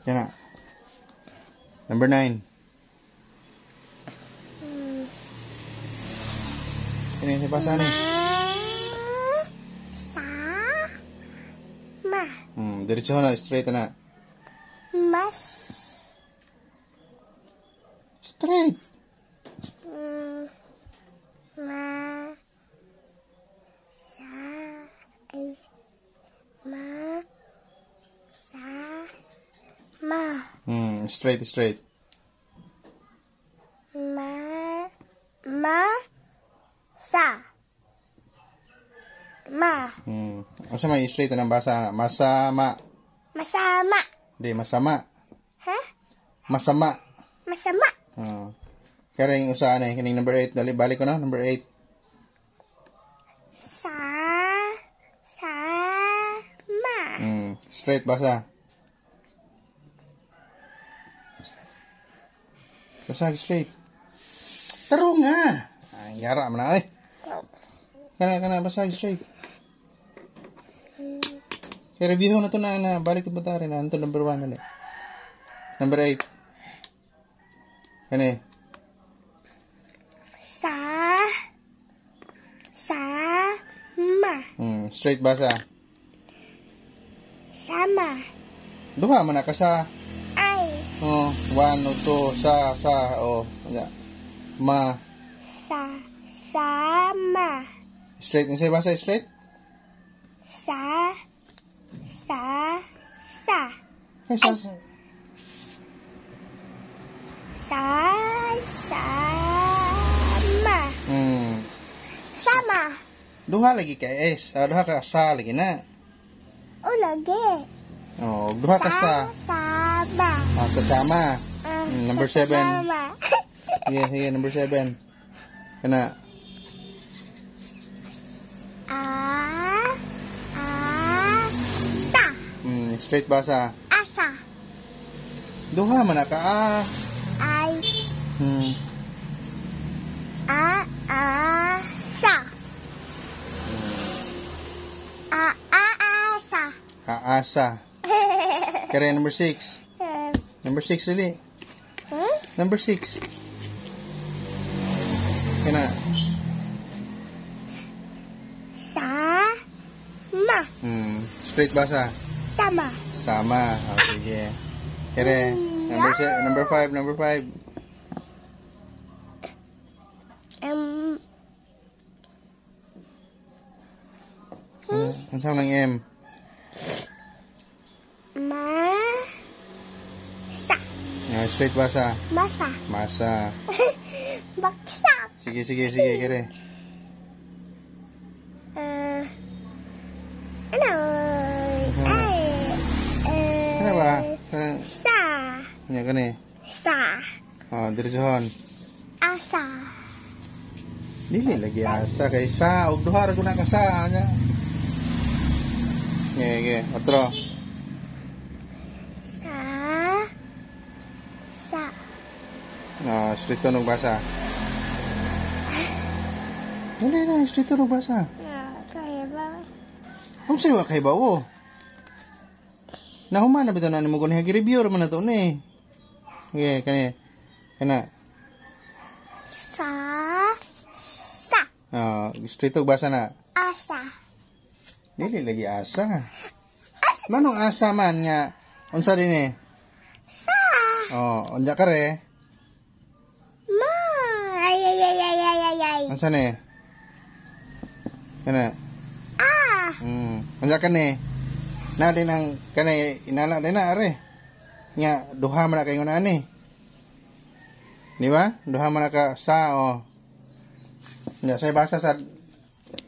Yan na. Number 9. Ini siya basa ni. Ma. Diretso na, straight na. Mas. Straight. Ma. Sa. Ay. Ma. Sa. Ma. Straight, straight. Ma. Sa. Ma. Asa may straight na basa? Masama. Masama. Di, masama. Ha? Masama. Masama. Kaya yung usahan eh. Kining number 8. Dali, balik ko na. Number 8. Ma. Straight basa. Basag straight. Taro nga. Ay, yara mo na eh. Kana basag straight. Kaya review na to na balik ko ba na. Ito number 1 dali. Number 8. Kani. Ma. Straight basa. Sama. Duha man na ka sa. Ay. 1 o 2 sa ya. Ma. Sama. Straight yung say basa straight. Sa. Ay, sa. Sama. Sama. Duha lagi ka S. Duha ka sa lagi na. O lagi. Duha ka sa. Sama. Sasama. Number 7. Sama. Sige, number 7. Kana. Sa. Straight basa. Asa. Duha man na ka Ay. Sa. Sa. Aasa. Kaya number 6. Number 6 really. Number 6. Kana. Sama. Straight basa. Sama. Sama. Sige. Kaya number 5. Number 5. Ang sama ng M. Masa. Straight basa. Masa. Masa. Baksak. Sige. Kaya. Ano? Ano ba? Sa. Yan ka ni. Sa. Diretsohon. Asa. Dili lagi asa kay sa. Huwag duha ko na ka sa. Sige. Otro. Sa. Straight to nung basa. Dali, straight to nung basa. Kaya ba? Kung sa'yo kay ba o? Nahuman na ba ito na mo kung nag-review naman na ito na eh. Okay, kana. Sa. Straight to basa na. Asa. Dili lagi asa. Manong asa man nga. Unsa din eh? Sa. Unja ka re. Ma. Ay. Unsa ni? Kana. Unja ka ni? Na din ang kanay inala din na are. Nga duha man na kayo na ani. Di ba? Duha man na ka sa Nya say basa sa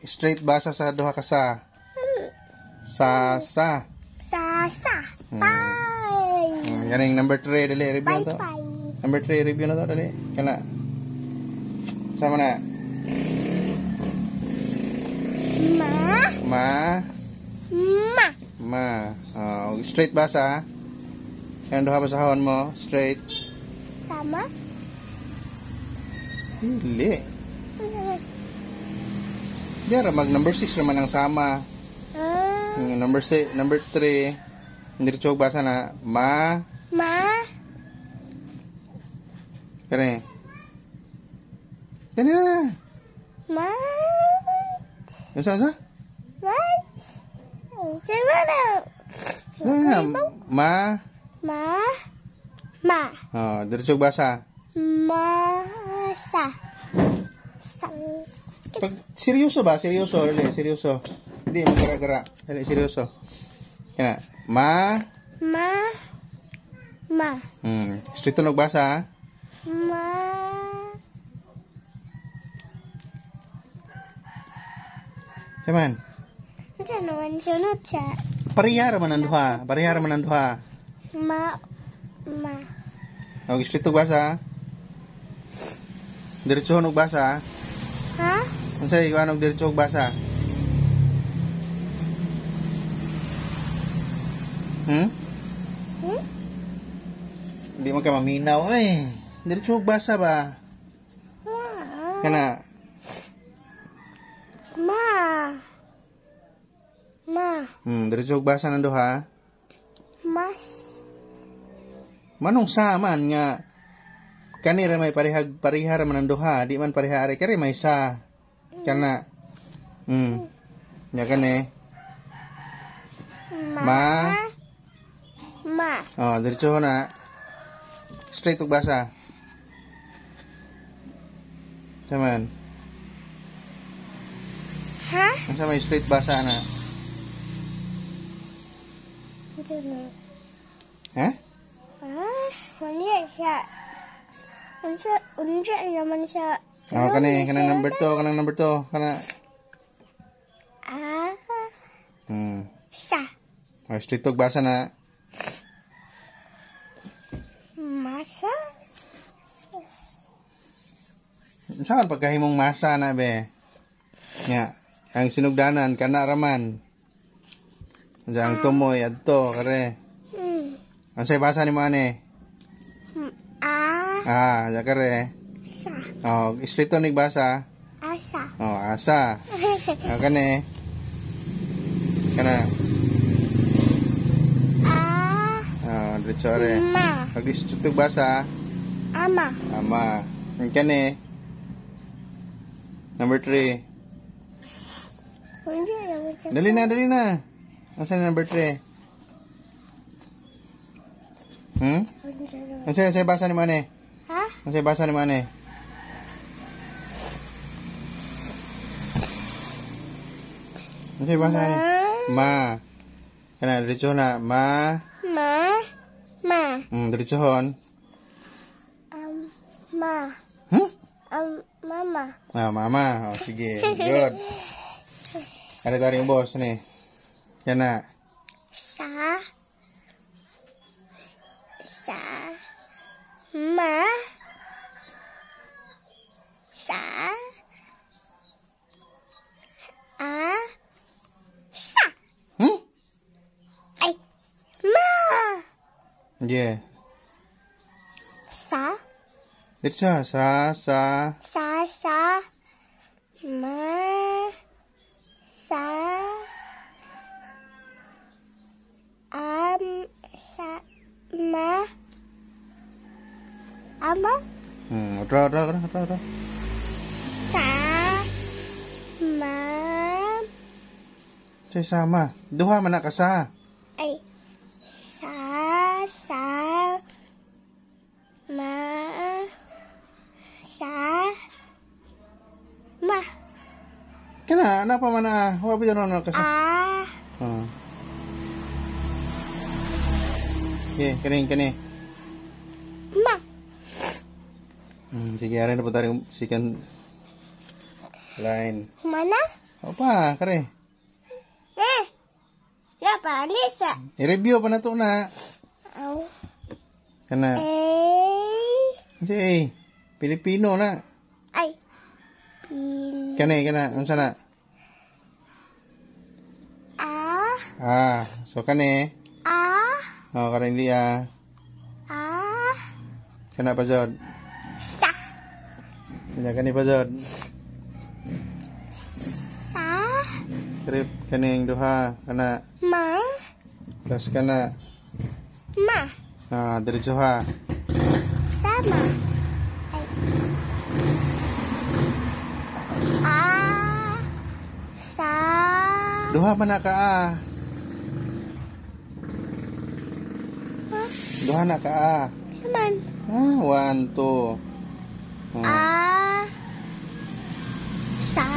straight basa sa duha ka sa. Sa. Bye. Yan number 3 dali review na to. Bye. Number 3 review na to dali. Kana. Sama na. Ma. Straight basa. Yan duha basahon mo, straight. Sama. Dili. Diara mag number 6 naman ang sama. Number 3. Diretso basa na ma. Kani. Kani na. Ma. Unsa? Ma. Simana. Kani na. Ma. Ma. Oh, diretso basa. Masa. Sang. Pag seryoso ba? Seryoso, dali, seryoso. Hindi magara-gara. Dali, seryoso. Kana. Ma. Straight tunog basa, ha? Ma. Saman. Ano naman sunod siya? Parihara man ang duha. Ma. Oh, straight tunog basa, ha? Diretso tunog basa, ha? Ha? Unsay ikaw diretso tunog basa? Hmm? Hindi man ka maminaw, eh. Diretso tunog basa ba? Kana. Ma. Diretso tunog basa ng duha. Mas. Manong sa man nga kanira may parihar man ang duha, di man parihari kare may sa kana. Nya kane. Ma. Oh, diretso na. Straight ug basa. Saman. Ha? Asa may straight basa na? Ha? Wala siya. Unsa naman siya. Oh, kanang number 2, kana. Sa. Oh, straight ug basa na. Masa? Saan pagkahimong masa na be? Nya, ang sinugdanan kana raman. Ang tumoy adto kare. Unsay basa ni mo ani? Ya kare. Sa. Oh, straight to nig basa. Asa. Oh, asa. Kane. Kana. Diretso re. Ma. Pag straight ug basa. Ama. Ang kane. Number 3. Dali na. Asan number 3? Ansay basa ni Mane? Ha? Ansay basa ni Mane? Ansay basa ni? Ma. Kana diretso na. Ma. Diretsohon. Ma. Mama. Mama. Oh, sige. Good. Ano tari yung boss ni? Yan na. Sa. Ma. Sa. Sa. Ay. Ma. Yeah. Sa. Diretso. Sa. Sa. Ma. Sa. Sa. Ma. Ama. Ra. Sa. Ma. Say sama. Duha man na ka sa. Ay. Sa. Ma. Sa. Ma. Kana, ano pa man na? Huwag ba yun na ka sa? Okay, kani. Ma. Sige, aray na po tayo second line. Mana? Opa, kare. Napa, Lisa? I-review pa na to na. Aw. Kana. Sige, Pilipino na. Ay. Kana. Unsa na? So kani. Oh, kare hindi Kana pa jod. Sa. Kani pa jod. Sa. Krip kaning duha kana. Ma. Plus kana. Ma. Diretso ha. Sama. Sa. Duha man na ka a. Huh? Duha na ka a. Saman. 1, 2. Sa.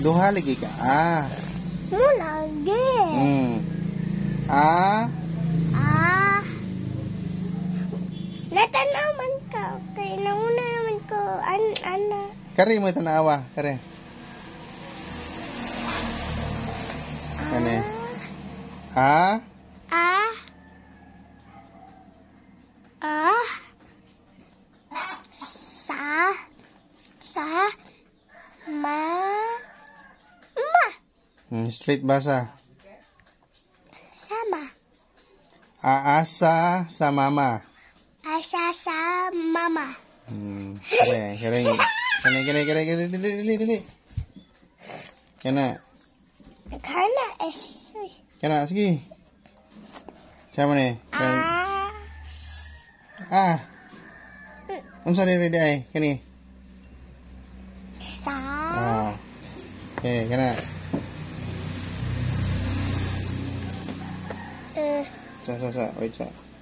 Duha lagi ka a. Mo lagi. Natanaw man ka. Kaya nauna naman ko. Ana. Kari mo tanawa, kari. Kani. Sa. Ma. Straight basa. Sama. Aasa sa mama. Asa sa mama. Kare. Dili. Kana. Kana, sige. Sama ni. Unsa diri di ay? Kani. Sa. Okay, kana. Sa. Wait, sa.